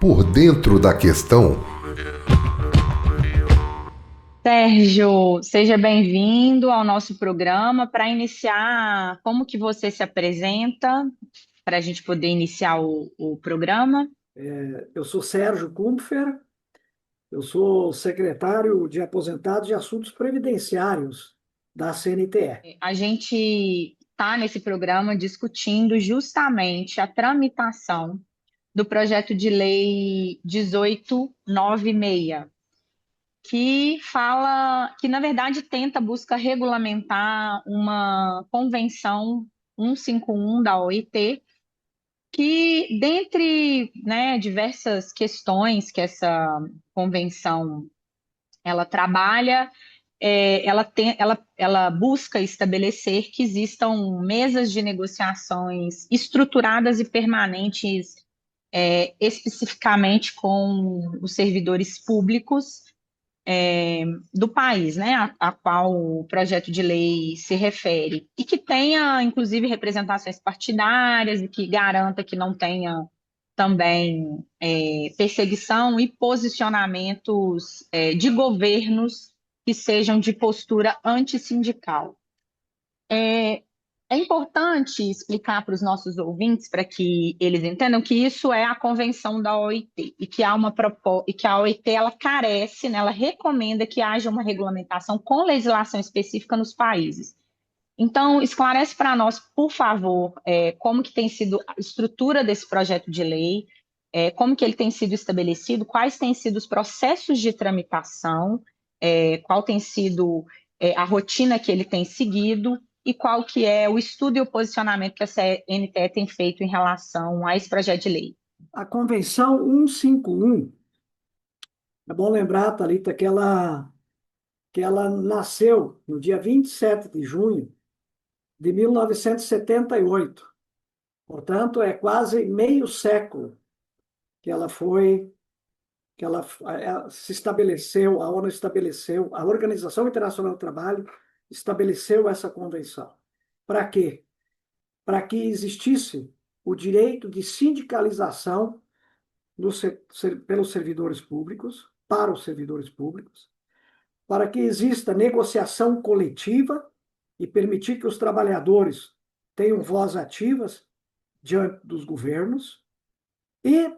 Por dentro da questão, Sérgio, seja bem-vindo ao nosso programa. Para iniciar, como que você se apresenta para a gente poder iniciar o programa? Eu sou Sérgio Kumpfer, eu sou secretário de Aposentados e Assuntos Previdenciários da CNTE. A gente está nesse programa discutindo justamente a tramitação do projeto de lei 1896, que fala, que na verdade busca regulamentar uma convenção 151 da OIT, que dentre, né, diversas questões que essa convenção ela trabalha, ela busca estabelecer que existam mesas de negociações estruturadas e permanentes, especificamente com os servidores públicos do país, né, a qual o projeto de lei se refere, e que tenha, inclusive, representações partidárias e que garanta que não tenha também perseguição e posicionamentos de governos que sejam de postura antissindical. É importante explicar para os nossos ouvintes, para que eles entendam que isso é a convenção da OIT e que há e que a OIT ela carece, né, ela recomenda que haja uma regulamentação com legislação específica nos países. Então, esclarece para nós, por favor, como que tem sido a estrutura desse projeto de lei, como que ele tem sido estabelecido, quais têm sido os processos de tramitação, qual tem sido a rotina que ele tem seguido e qual que é o estudo e o posicionamento que a CNTE tem feito em relação a esse projeto de lei. A Convenção 151, é bom lembrar, Thalita, que ela nasceu no dia 27 de junho de 1978. Portanto, é quase meio século que ela foi, que ela se estabeleceu, a ONU estabeleceu, a Organização Internacional do Trabalho estabeleceu essa convenção. Para quê? Para que existisse o direito de sindicalização pelos servidores públicos, para os servidores públicos, para que exista negociação coletiva e permitir que os trabalhadores tenham voz ativas diante dos governos e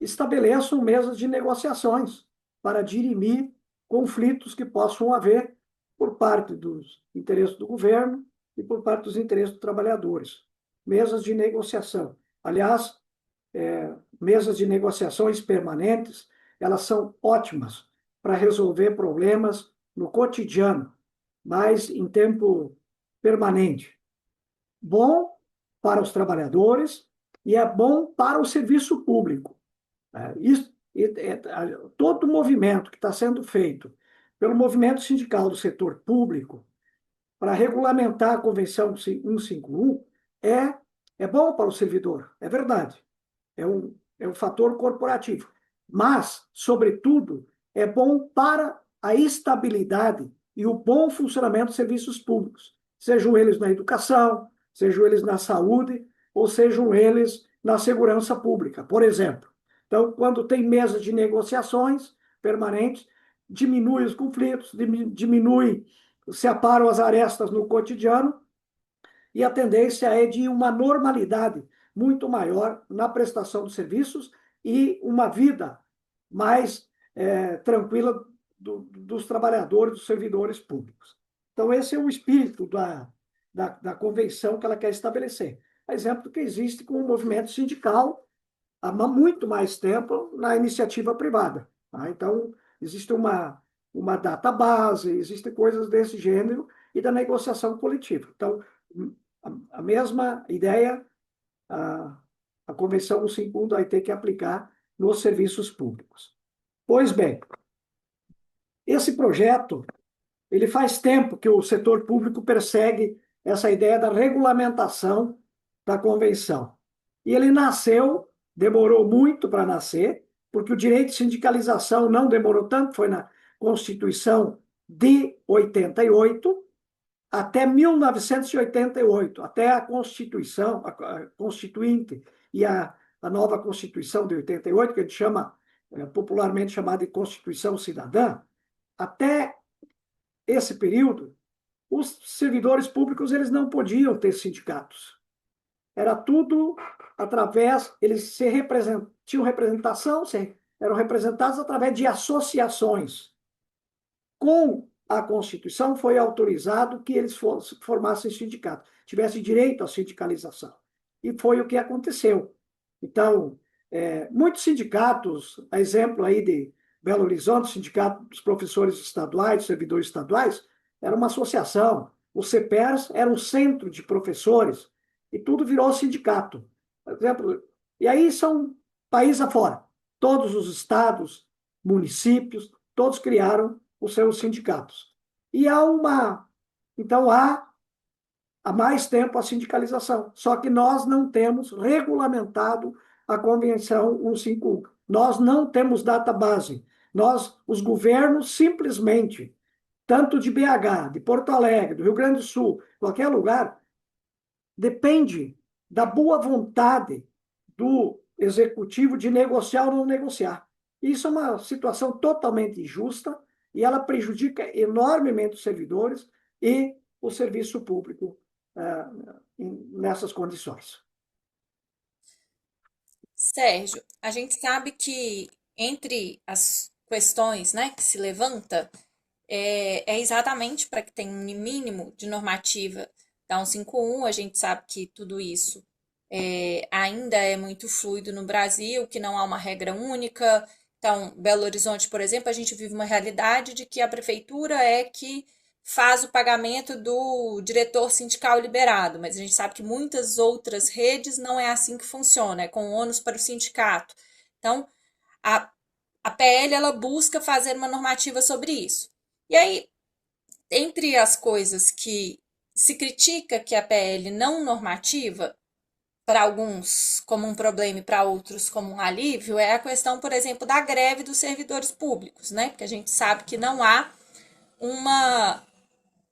estabeleçam mesas de negociações para dirimir conflitos que possam haver por parte dos interesses do governo e por parte dos interesses dos trabalhadores. Mesas de negociação. Aliás, mesas de negociações permanentes, elas são ótimas para resolver problemas no cotidiano, mas em tempo permanente. Bom para os trabalhadores e é bom para o serviço público. Todo o movimento que está sendo feito pelo movimento sindical do setor público para regulamentar a Convenção 151 é bom para o servidor, é verdade. É um fator corporativo. Mas, sobretudo, é bom para a estabilidade e o bom funcionamento dos serviços públicos, sejam eles na educação, sejam eles na saúde, ou sejam eles na segurança pública, por exemplo. Então, quando tem mesas de negociações permanentes, diminui os conflitos, diminui, se aparam as arestas no cotidiano, e a tendência é de uma normalidade muito maior na prestação dos serviços e uma vida mais tranquila dos trabalhadores, dos servidores públicos. Então, esse é o espírito da convenção que ela quer estabelecer. A exemplo do que existe com o movimento sindical há muito mais tempo na iniciativa privada. Tá? Então, existe uma database, existem coisas desse gênero e da negociação coletiva. Então, a mesma ideia, a, a Convenção 151 vai ter que aplicar nos serviços públicos. Pois bem, esse projeto, ele faz tempo que o setor público persegue essa ideia da regulamentação da convenção. E ele nasceu, demorou muito para nascer, porque o direito de sindicalização não demorou tanto, foi na Constituição de 88, até 1988, até a Constituição, a Constituinte e a nova Constituição de 88, que a gente chama, popularmente chamada de Constituição Cidadã, até esse período, os servidores públicos eles não podiam ter sindicatos. Era tudo através, eles tinham representação, eram representados através de associações. Com a Constituição foi autorizado que eles formassem sindicato, tivessem direito à sindicalização. E foi o que aconteceu. Então, muitos sindicatos, a exemplo aí de Belo Horizonte, Sindicato dos Professores Estaduais, Servidores Estaduais, era uma associação. O CEPERS era um centro de professores e tudo virou sindicato. Por exemplo, e aí são país afora. Todos os estados, municípios, todos criaram os seus sindicatos. E então há mais tempo a sindicalização, só que nós não temos regulamentado a Convenção 151. Nós não temos database. Os governos simplesmente, tanto de BH, de Porto Alegre, do Rio Grande do Sul, qualquer lugar, depende da boa vontade do executivo de negociar ou não negociar. Isso é uma situação totalmente injusta e ela prejudica enormemente os servidores e o serviço público nessas condições. Sérgio, a gente sabe que entre as questões, né, que se levanta é exatamente para que tenha um mínimo de normativa da 151. A gente sabe que tudo isso ainda é muito fluido no Brasil, que não há uma regra única. Então, Belo Horizonte, por exemplo, a gente vive uma realidade de que a prefeitura é que faz o pagamento do diretor sindical liberado, mas a gente sabe que muitas outras redes não é assim que funciona, é com ônus para o sindicato. Então, a PL ela busca fazer uma normativa sobre isso. E aí, entre as coisas que se critica que a PL não normativa, para alguns como um problema e para outros como um alívio, é a questão, por exemplo, da greve dos servidores públicos, né? Porque a gente sabe que não há uma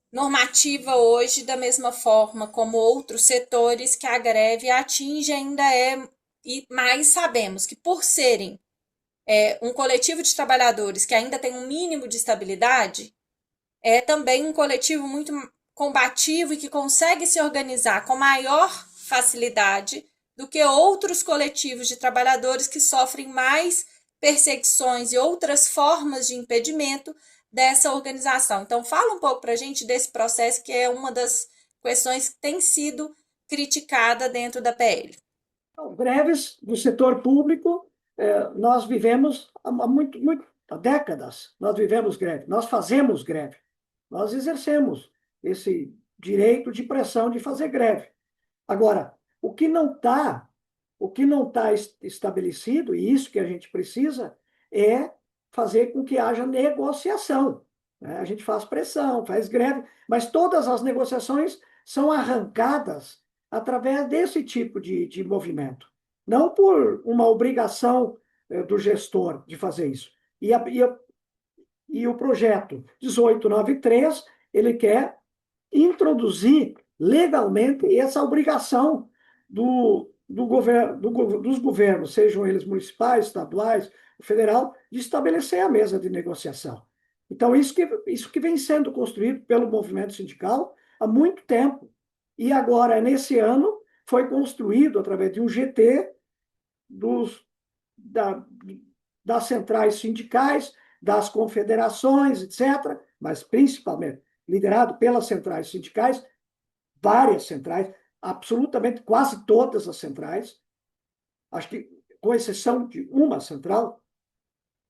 normativa hoje da mesma forma como outros setores que a greve atinge ainda e mais sabemos que por serem um coletivo de trabalhadores que ainda tem um mínimo de estabilidade, é também um coletivo muito combativo e que consegue se organizar com maior facilidade do que outros coletivos de trabalhadores que sofrem mais perseguições e outras formas de impedimento dessa organização. Então, fala um pouco para a gente desse processo, que é uma das questões que tem sido criticada dentro da PL. Greves do setor público, nós vivemos há décadas, nós vivemos greve, nós fazemos greve, nós exercemos esse direito de pressão de fazer greve. Agora, o que não tá estabelecido, e isso que a gente precisa, é fazer com que haja negociação. Né? A gente faz pressão, faz greve, mas todas as negociações são arrancadas através desse tipo de movimento, não por uma obrigação do gestor de fazer isso. E o projeto 1893, ele quer introduzir legalmente essa obrigação dos governos, sejam eles municipais, estaduais, federal, de estabelecer a mesa de negociação. Então, isso que vem sendo construído pelo movimento sindical há muito tempo. E agora, nesse ano, foi construído, através de um GT, das centrais sindicais, das confederações, etc., mas principalmente liderado pelas centrais sindicais, várias centrais, absolutamente quase todas as centrais, acho que com exceção de uma central,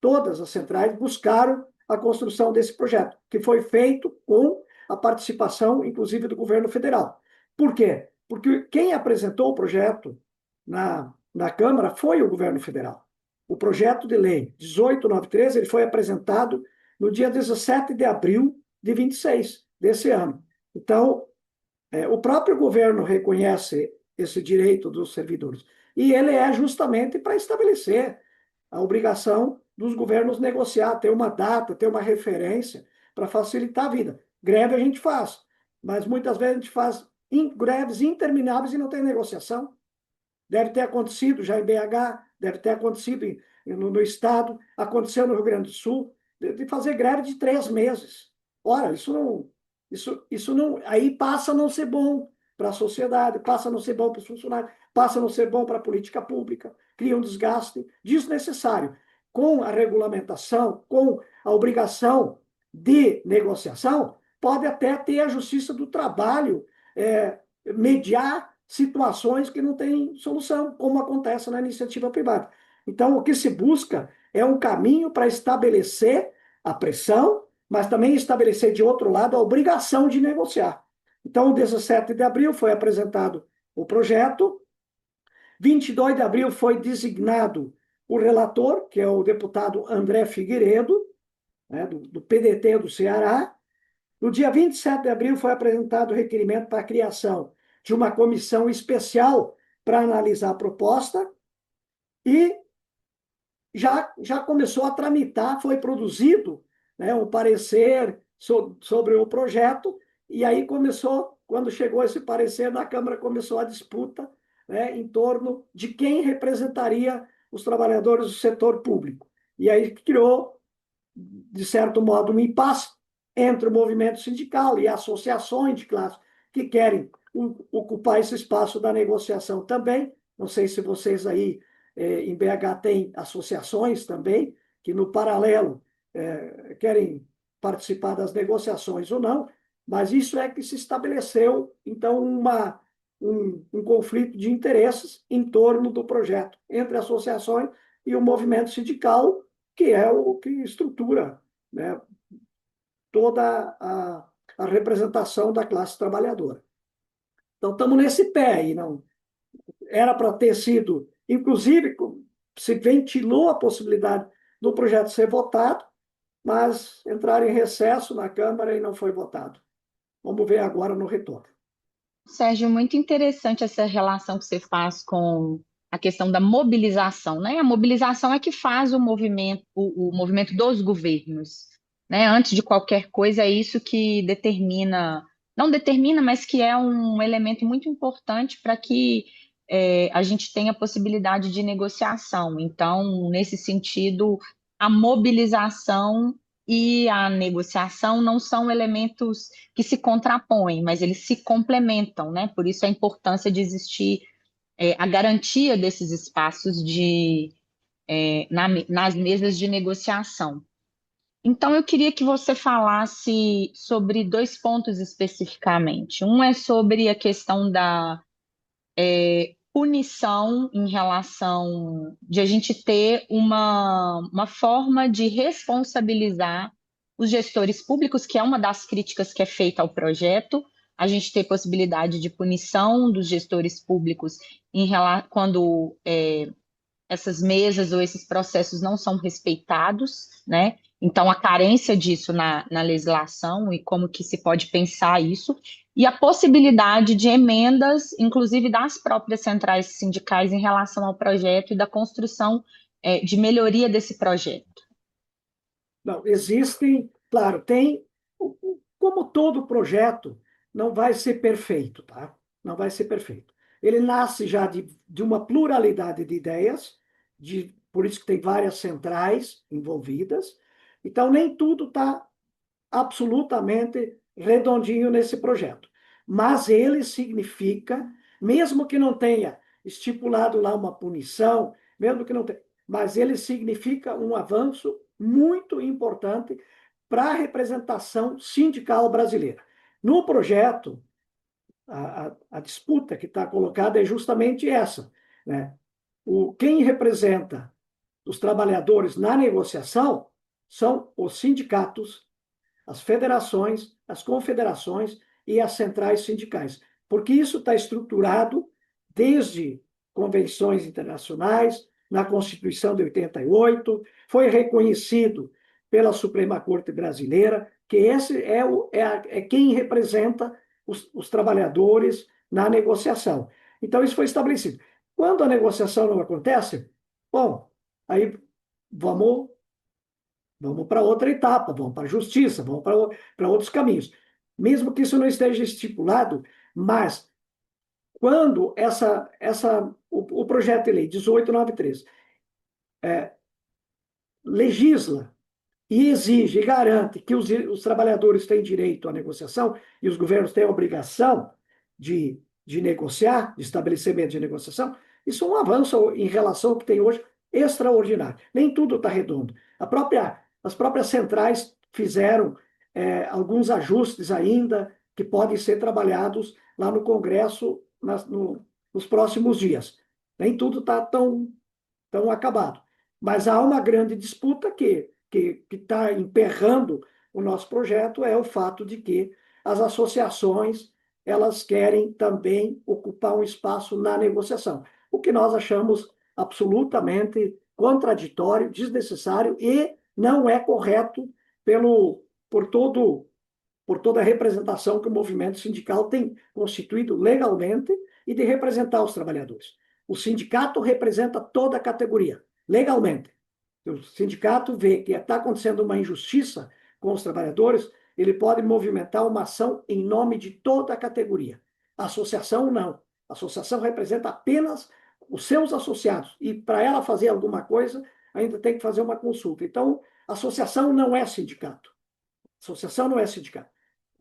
todas as centrais buscaram a construção desse projeto, que foi feito com a participação, inclusive, do governo federal. Por quê? Porque quem apresentou o projeto na Câmara foi o governo federal. O projeto de lei 1893 ele foi apresentado no dia 17 de abril de 26 desse ano. Então, o próprio governo reconhece esse direito dos servidores. E ele é justamente para estabelecer a obrigação dos governos negociar, ter uma data, ter uma referência para facilitar a vida. Greve a gente faz. mas muitas vezes a gente faz greves intermináveis e não tem negociação. Deve ter acontecido já em BH, deve ter acontecido no Estado, aconteceu no Rio Grande do Sul, de fazer greve de 3 meses. Ora, isso não, aí passa a não ser bom para a sociedade, passa a não ser bom para os funcionários, passa a não ser bom para a política pública, cria um desgaste desnecessário. Com a regulamentação, com a obrigação de negociação, pode até ter a Justiça do Trabalho mediar situações que não têm solução, como acontece na iniciativa privada. Então, o que se busca é um caminho para estabelecer a pressão, mas também estabelecer, de outro lado, a obrigação de negociar. Então, 17 de abril foi apresentado o projeto, 22 de abril foi designado o relator, que é o deputado André Figueiredo, né, do PDT do Ceará. No dia 27 de abril foi apresentado o requerimento para a criação de uma comissão especial para analisar a proposta e já começou a tramitar, foi produzido, né, um parecer sobre o projeto, e aí começou, quando chegou esse parecer na Câmara, começou a disputa, né, em torno de quem representaria os trabalhadores do setor público. E aí criou, de certo modo, um impasse entre o movimento sindical e associações de classe que querem ocupar esse espaço da negociação também. Não sei se vocês aí em BH têm associações também, que no paralelo querem participar das negociações ou não, mas isso é que se estabeleceu, então, um conflito de interesses em torno do projeto entre associações e o movimento sindical, que é o que estrutura, né, toda a representação da classe trabalhadora. Então, estamos nesse pé aí. Não era para ter sido, inclusive, se ventilou a possibilidade do projeto ser votado, mas entraram em recesso na Câmara e não foi votado. Vamos ver agora no retorno. Sérgio, muito interessante essa relação que você faz com a questão da mobilização, né? A mobilização é que faz o movimento dos governos, né? Antes de qualquer coisa, é isso que determina, não determina, mas que é um elemento muito importante para que a gente tenha possibilidade de negociação. Então, nesse sentido, a mobilização e a negociação não são elementos que se contrapõem, mas eles se complementam, né? Por isso a importância de existir a garantia desses espaços nas mesas de negociação. Então, eu queria que você falasse sobre dois pontos especificamente. Um é sobre a questão da punição em relação de a gente ter uma forma de responsabilizar os gestores públicos, que é uma das críticas que é feita ao projeto, a gente ter possibilidade de punição dos gestores públicos quando essas mesas ou esses processos não são respeitados, né? Então, a carência disso na legislação e como que se pode pensar isso, e a possibilidade de emendas, inclusive das próprias centrais sindicais, em relação ao projeto e da construção de melhoria desse projeto. Não, existem, claro, como todo projeto, não vai ser perfeito, tá? Não vai ser perfeito. Ele nasce já de uma pluralidade de ideias, por isso que tem várias centrais envolvidas. Então, nem tudo está absolutamente redondinho nesse projeto. Mas ele significa, mesmo que não tenha estipulado lá uma punição, mesmo que não tenha, mas ele significa um avanço muito importante para a representação sindical brasileira. No projeto, a disputa que está colocada é justamente essa, né? Quem representa os trabalhadores na negociação são os sindicatos, as federações, as confederações e as centrais sindicais, porque isso está estruturado desde convenções internacionais, na Constituição de 88, foi reconhecido pela Suprema Corte Brasileira, que esse é quem representa os trabalhadores na negociação. Então, isso foi estabelecido. Quando a negociação não acontece, bom, aí vamos para outra etapa, vamos para a justiça, vamos para outros caminhos. mesmo que isso não esteja estipulado, mas quando o projeto de lei 1893 legisla e exige e garante que os trabalhadores têm direito à negociação e os governos têm a obrigação de negociar, de estabelecimento de negociação, isso é um avanço em relação ao que tem hoje extraordinário. Nem tudo está redondo. As próprias centrais fizeram alguns ajustes ainda que podem ser trabalhados lá no Congresso nos próximos dias. Nem tudo está tão acabado. Mas há uma grande disputa que está emperrando o nosso projeto, é o fato de que as associações elas querem também ocupar um espaço na negociação, o que nós achamos absolutamente contraditório, desnecessário e não é correto por toda a representação que o movimento sindical tem constituído legalmente e de representar os trabalhadores. O sindicato representa toda a categoria, legalmente. O sindicato vê que está acontecendo uma injustiça com os trabalhadores, ele pode movimentar uma ação em nome de toda a categoria. A associação não. A associação representa apenas os seus associados e para ela fazer alguma coisa, ainda tem que fazer uma consulta. Então, associação não é sindicato. Associação não é sindicato.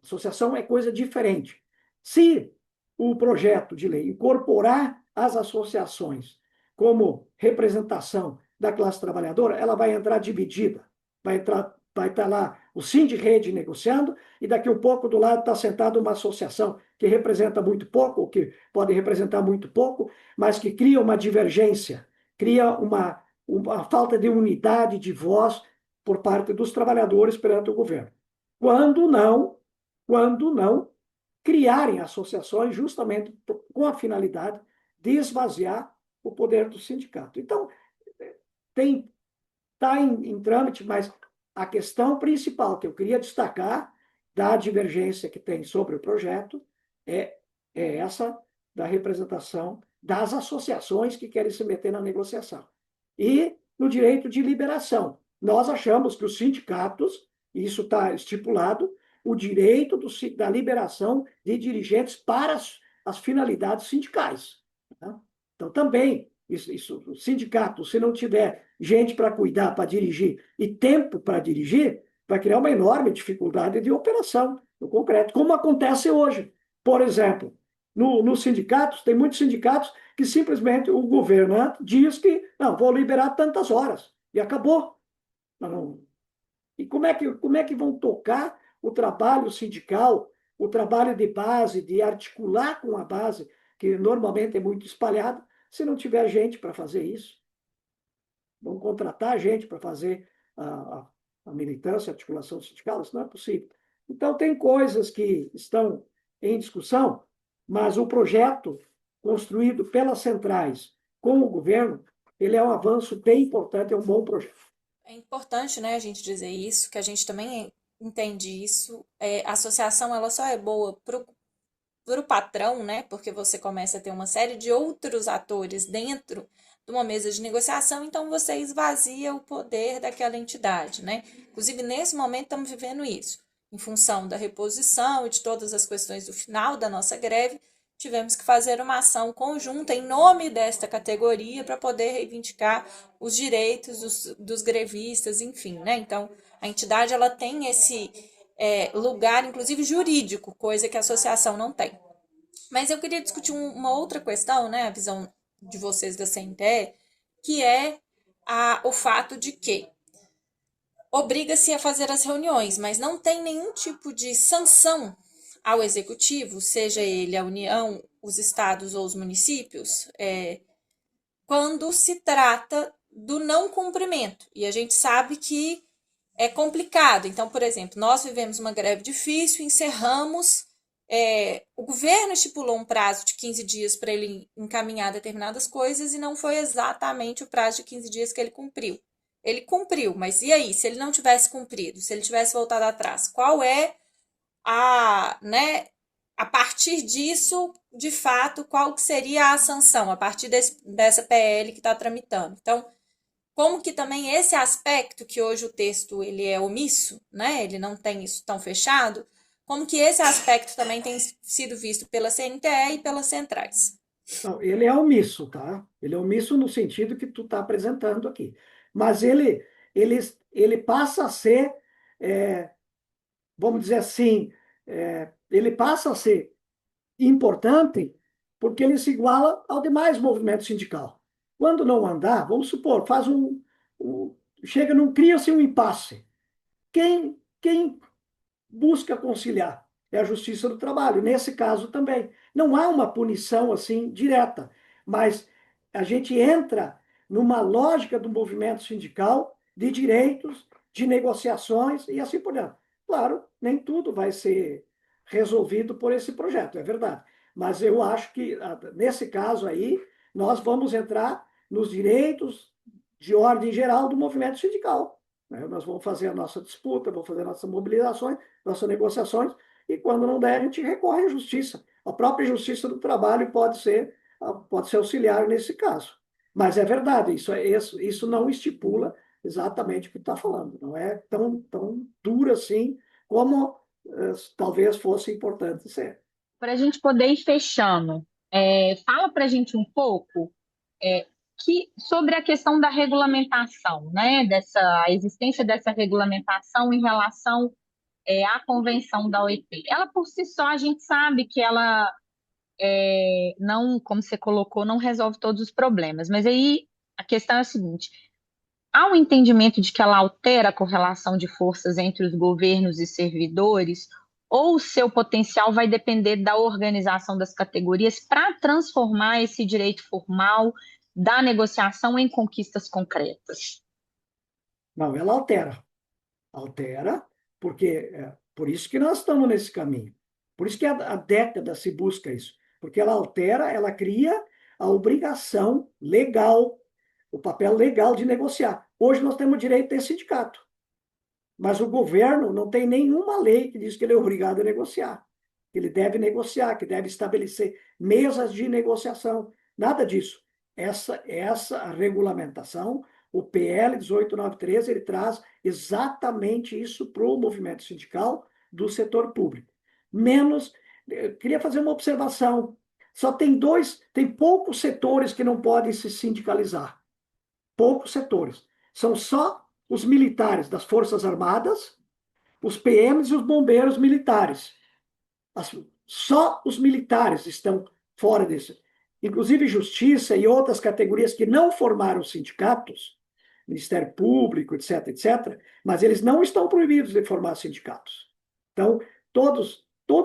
Associação é coisa diferente. Se o projeto de lei incorporar as associações como representação da classe trabalhadora, ela vai entrar dividida. Vai estar lá o Sindirede negociando e daqui a pouco do lado está sentado uma associação que representa muito pouco, ou que pode representar muito pouco, mas que cria uma divergência, cria uma falta de unidade de voz por parte dos trabalhadores perante o governo. Quando não criarem associações justamente com a finalidade de esvaziar o poder do sindicato. Então, está em trâmite, mas a questão principal que eu queria destacar da divergência que tem sobre o projeto é essa da representação das associações que querem se meter na negociação. E no direito de liberação. Nós achamos que os sindicatos, e isso está estipulado, o direito da liberação de dirigentes para as finalidades sindicais. Tá? Então, também, o sindicato, se não tiver gente para cuidar, para dirigir, e tempo para dirigir, vai criar uma enorme dificuldade de operação no concreto, como acontece hoje. Por exemplo, nos sindicatos, tem muitos sindicatos que simplesmente o governante diz que não, vou liberar tantas horas, e acabou. Não. E como é que vão tocar o trabalho sindical, o trabalho de base, de articular com a base, que normalmente é muito espalhado, se não tiver gente para fazer isso? Vão contratar gente para fazer a militância, a articulação sindical? Isso não é possível. Então, tem coisas que estão em discussão, mas o projeto construído pelas centrais com o governo, ele é um avanço bem importante, é um bom projeto. É importante, né, a gente dizer isso, que a gente também entende isso. A associação, ela só é boa para o patrão, né, porque você começa a ter uma série de outros atores dentro de uma mesa de negociação, então você esvazia o poder daquela entidade, né? Inclusive, nesse momento, estamos vivendo isso. Em função da reposição e de todas as questões do final da nossa greve, tivemos que fazer uma ação conjunta em nome desta categoria para poder reivindicar os direitos dos grevistas, enfim, né? Então, a entidade ela tem esse lugar, inclusive jurídico, coisa que a associação não tem. Mas eu queria discutir uma outra questão, né? A visão de vocês da CNTE, que é o fato de que obriga-se a fazer as reuniões, mas não tem nenhum tipo de sanção ao executivo, seja ele a União, os estados ou os municípios, quando se trata do não cumprimento. E a gente sabe que é complicado. Então, por exemplo, nós vivemos uma greve difícil, encerramos, o governo estipulou um prazo de 15 dias para ele encaminhar determinadas coisas e não foi exatamente o prazo de 15 dias que ele cumpriu. Ele cumpriu, mas e aí? Se ele não tivesse cumprido, se ele tivesse voltado atrás, qual é a partir disso, de fato, qual que seria a sanção a partir dessa PL que está tramitando? Então, como que também esse aspecto, que hoje o texto ele é omisso, né? Ele não tem isso tão fechado, Como que esse aspecto também tem sido visto pela CNTE e pelas centrais? Não, ele é omisso, tá? Ele é omisso no sentido que tu está apresentando aqui. Mas ele, ele passa a ser, é, vamos dizer assim, ele passa a ser importante porque ele se iguala ao demais movimento sindical. Quando não andar, vamos supor, chega, não cria-se um impasse. Quem busca conciliar é a Justiça do Trabalho, nesse caso também. Não há uma punição assim direta, mas a gente entra numa lógica do movimento sindical de direitos, de negociações e assim por diante. Claro, nem tudo vai ser resolvido por esse projeto, é verdade. Mas eu acho que, nesse caso aí, nós vamos entrar nos direitos de ordem geral do movimento sindical, né? Nós vamos fazer a nossa disputa, vamos fazer nossas mobilizações, nossas negociações, e quando não der, a gente recorre à justiça. A própria Justiça do Trabalho pode ser auxiliar nesse caso. Mas é verdade, isso não estipula exatamente o que está falando. Não é tão duro assim como talvez fosse importante ser. Para a gente poder ir fechando, fala para a gente um pouco é, sobre a questão da regulamentação, né? A existência dessa regulamentação em relação à convenção da OIT. Ela por si só, a gente sabe que ela não, como você colocou, não resolve todos os problemas. Mas aí a questão é a seguinte: há um entendimento de que ela altera a correlação de forças entre os governos e servidores, ou o seu potencial vai depender da organização das categorias para transformar esse direito formal da negociação em conquistas concretas? Não, ela altera, porque por isso que nós estamos nesse caminho. Por isso que há décadas se busca isso. Porque ela altera, ela cria a obrigação legal, o papel legal de negociar. Hoje nós temos direito a ter sindicato, mas o governo não tem nenhuma lei que diz que ele é obrigado a negociar, que ele deve negociar, que deve estabelecer mesas de negociação. Nada disso. Essa regulamentação, o PL 1893, ele traz exatamente isso para o movimento sindical do setor público. Menos, eu queria fazer uma observação. Só tem poucos setores que não podem se sindicalizar. Poucos setores. São só os militares das Forças Armadas, os PMs e os bombeiros militares. Só os militares estão fora disso. Inclusive Justiça e outras categorias que não formaram sindicatos, Ministério Público, etc., etc., mas eles não estão proibidos de formar sindicatos. Então, todo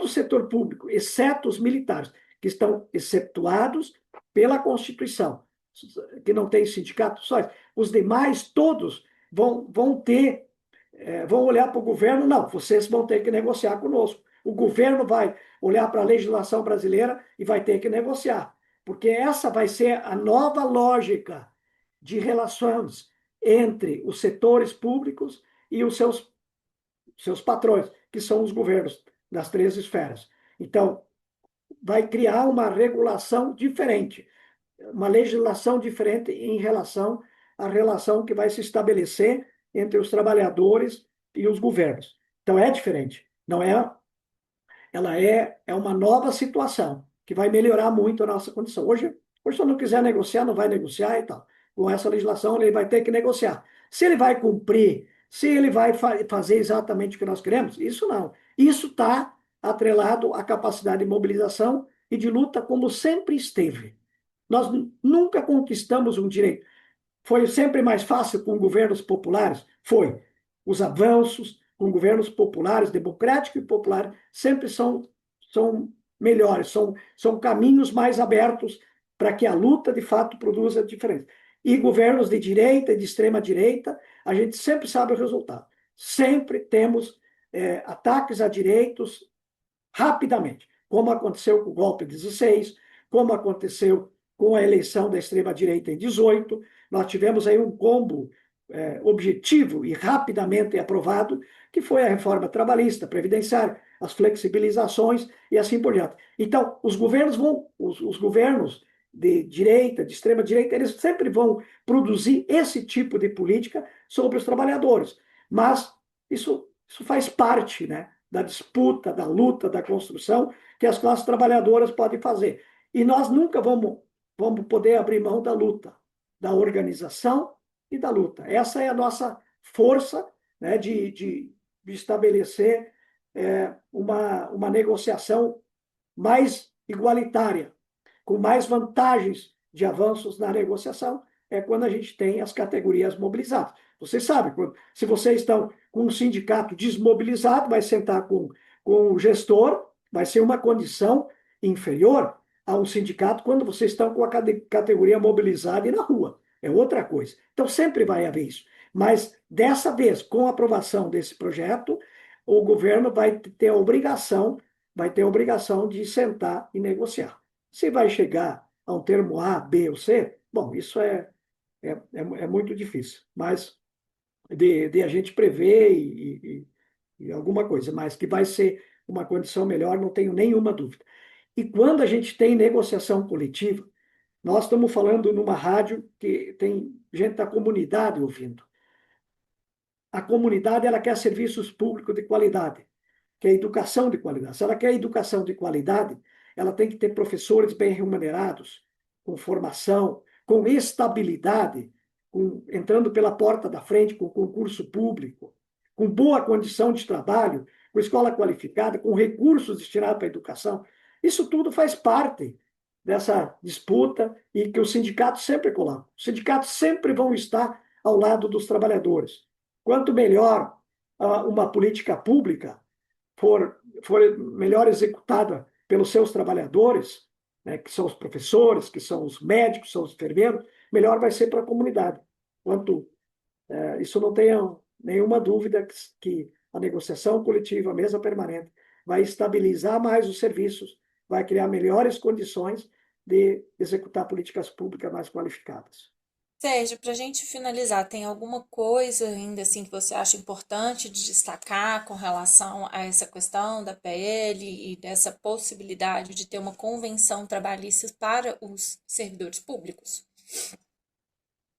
o setor público, exceto os militares, que estão excetuados pela Constituição, que não tem sindicato, só os demais todos vão ter, vão olhar para o governo, não, vocês vão ter que negociar conosco. O governo vai olhar para a legislação brasileira e vai ter que negociar, porque essa vai ser a nova lógica de relações entre os setores públicos e os seus patrões, que são os governos das três esferas. Então, vai criar uma regulação diferente, uma legislação diferente em relação à relação que vai se estabelecer entre os trabalhadores e os governos. Então, é diferente. Não é, ela é uma nova situação que vai melhorar muito a nossa condição. Hoje, se eu não quiser negociar, não vai negociar e tal. Com essa legislação, ele vai ter que negociar. Se ele vai cumprir, se ele vai fazer exatamente o que nós queremos, isso não. Isso está atrelado à capacidade de mobilização e de luta, como sempre esteve. Nós nunca conquistamos um direito. Foi sempre mais fácil com governos populares? Foi. Os avanços com governos populares, democráticos e populares, sempre são melhores, são caminhos mais abertos para que a luta, de fato, produza diferença. E governos de direita e de extrema-direita, a gente sempre sabe o resultado. Sempre temos ataques a direitos rapidamente, como aconteceu com o golpe de 16, como aconteceu com a eleição da extrema-direita em 18. Nós tivemos aí um combo objetivo e rapidamente aprovado, que foi a reforma trabalhista, previdenciária, as flexibilizações e assim por diante. Então, os governos de direita, de extrema-direita, eles sempre vão produzir esse tipo de política sobre os trabalhadores. Mas isso faz parte, né, da disputa, da luta, da construção que as classes trabalhadoras podem fazer. E nós nunca vamos poder abrir mão da luta, da organização e da luta. Essa é a nossa força, né, de estabelecer uma negociação mais igualitária, com mais vantagens de avanços na negociação, é quando a gente tem as categorias mobilizadas. Vocês sabem, se vocês estão com um sindicato desmobilizado, vai sentar com o gestor, vai ser uma condição inferior a um sindicato quando vocês estão com a categoria mobilizada e na rua. É outra coisa. Então, sempre vai haver isso. Mas, dessa vez, com a aprovação desse projeto, o governo vai ter a obrigação de sentar e negociar. Se vai chegar a um termo A, B ou C, bom, isso é muito difícil, mas de a gente prever e alguma coisa, mas que vai ser uma condição melhor, não tenho nenhuma dúvida. E quando a gente tem negociação coletiva, nós estamos falando numa rádio que tem gente da comunidade ouvindo. A comunidade ela quer serviços públicos de qualidade, quer educação de qualidade. Se ela quer educação de qualidade, ela tem que ter professores bem remunerados, com formação, com estabilidade, entrando pela porta da frente com concurso público, com boa condição de trabalho, com escola qualificada, com recursos destinados para a educação. Isso tudo faz parte dessa disputa e que os sindicatos sempre colocam. Os sindicatos sempre vão estar ao lado dos trabalhadores. Quanto melhor uma política pública for melhor executada pelos seus trabalhadores, né, que são os professores, que são os médicos, são os enfermeiros, melhor vai ser para a comunidade. Isso não tenha nenhuma dúvida que a negociação coletiva, a mesa permanente, vai estabilizar mais os serviços, vai criar melhores condições de executar políticas públicas mais qualificadas. Sérgio, para a gente finalizar, tem alguma coisa ainda assim que você acha importante de destacar com relação a essa questão da PL e dessa possibilidade de ter uma convenção trabalhista para os servidores públicos?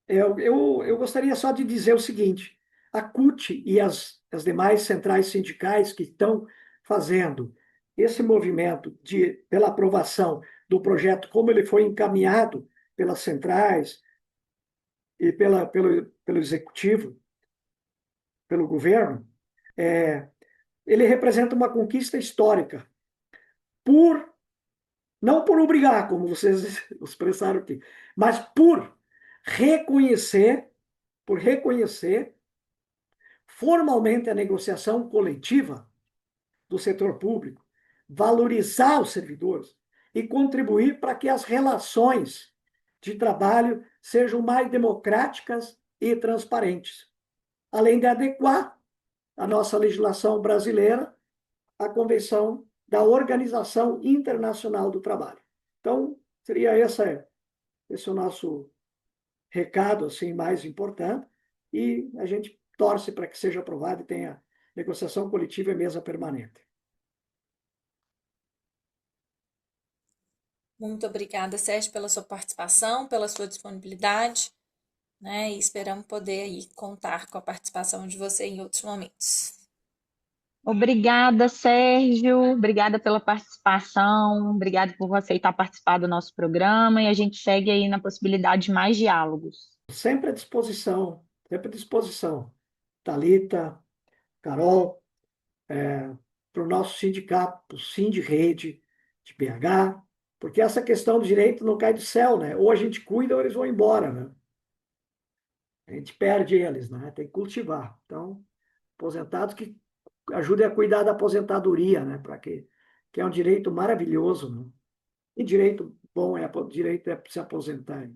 Eu gostaria só de dizer o seguinte: a CUT e as demais centrais sindicais que estão fazendo esse movimento pela aprovação do projeto, como ele foi encaminhado pelas centrais e pelo executivo, pelo governo, ele representa uma conquista histórica, não por obrigar, como vocês expressaram aqui, mas por reconhecer formalmente a negociação coletiva do setor público, valorizar os servidores e contribuir para que as relações de trabalho sejam mais democráticas e transparentes, além de adequar a nossa legislação brasileira à Convenção da Organização Internacional do Trabalho. Então, seria esse o nosso recado assim, mais importante, e a gente torce para que seja aprovado e tenha negociação coletiva e mesa permanente. Muito obrigada, Sérgio, pela sua participação, pela sua disponibilidade, né? E esperamos poder aí contar com a participação de você em outros momentos. Obrigada, Sérgio. Obrigada pela participação. Obrigada por você aceitar participar do nosso programa. E a gente segue aí na possibilidade de mais diálogos. Sempre à disposição, sempre à disposição. Thalita, Carol, para o nosso sindicato, o Sindirede de BH, porque essa questão do direito não cai do céu, né? Ou a gente cuida ou eles vão embora, né? A gente perde eles, né? Tem que cultivar. Então, aposentados que ajudem a cuidar da aposentadoria, né? Que é um direito maravilhoso, né? E direito bom direito é se aposentar.